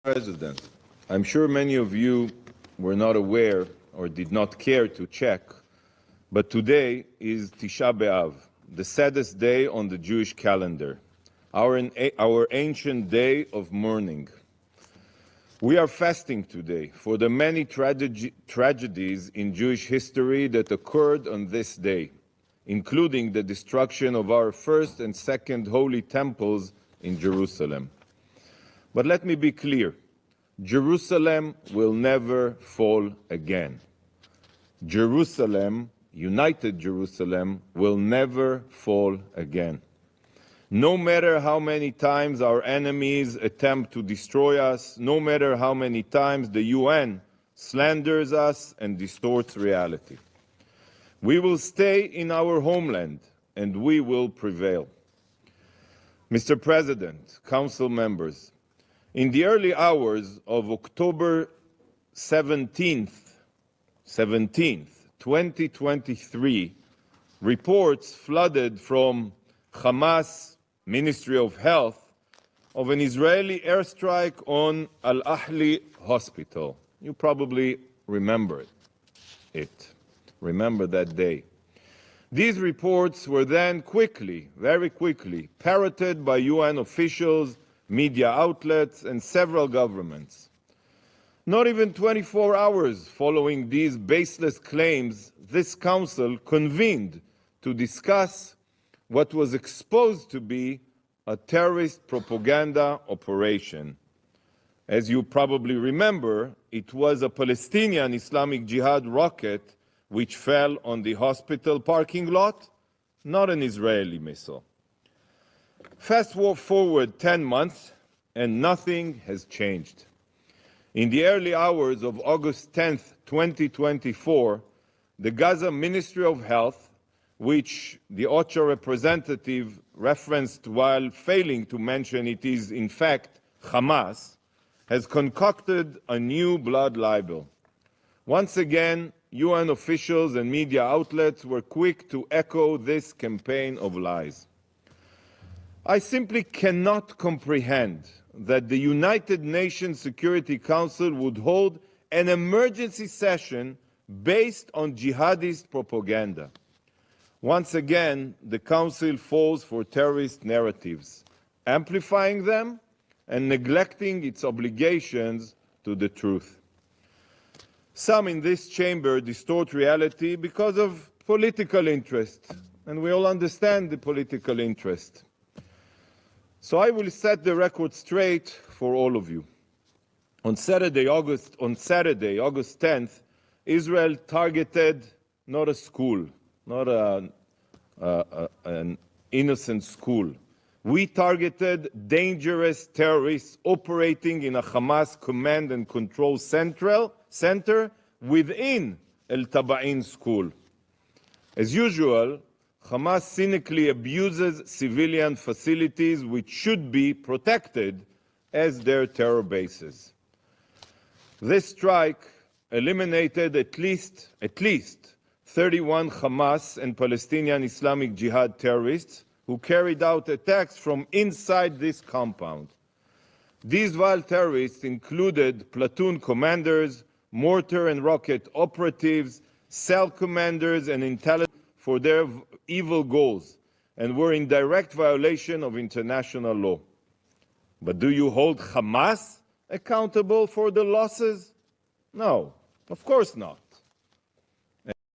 President, I'm sure many of you were not aware or did not care to check, but today is Tisha B'Av, the saddest day on the Jewish calendar, our ancient day of mourning. We are fasting today for the many tragedies in Jewish history that occurred on this day, including the destruction of our first and second holy temples in Jerusalem. But let me be clear, Jerusalem will never fall again. Jerusalem, united Jerusalem, will never fall again. No matter how many times our enemies attempt to destroy us, no matter how many times the UN slanders us and distorts reality. We will stay in our homeland and we will prevail. Mr. President, Council members, in the early hours of October 17th, 2023, reports flooded from Hamas Ministry of Health of an Israeli airstrike on Al-Ahli Hospital. You probably remember it. Remember that day. These reports were then very quickly, parroted by UN officials, media outlets, and several governments. Not even 24 hours following these baseless claims, this council convened to discuss what was exposed to be a terrorist propaganda operation. As you probably remember, it was a Palestinian Islamic Jihad rocket which fell on the hospital parking lot, not an Israeli missile. Fast forward 10 months, and nothing has changed. In the early hours of August 10th, 2024, the Gaza Ministry of Health, which the OCHA representative referenced while failing to mention it is in fact Hamas, has concocted a new blood libel. Once again, UN officials and media outlets were quick to echo this campaign of lies. I simply cannot comprehend that the United Nations Security Council would hold an emergency session based on jihadist propaganda. Once again, the Council falls for terrorist narratives, amplifying them and neglecting its obligations to the truth. Some in this chamber distort reality because of political interest, and we all understand the political interest. So I will set the record straight for all of you. On Saturday, August 10th, Israel targeted not a school, not an innocent school. We targeted dangerous terrorists operating in a Hamas command and control center within El Taba'in school. As usual, Hamas cynically abuses civilian facilities which should be protected as their terror bases. This strike eliminated at least 31 Hamas and Palestinian Islamic Jihad terrorists who carried out attacks from inside this compound. These vile terrorists included platoon commanders, mortar and rocket operatives, cell commanders, and intelligence for their evil goals, and were in direct violation of international law. But do you hold Hamas accountable for the losses? No, of course not.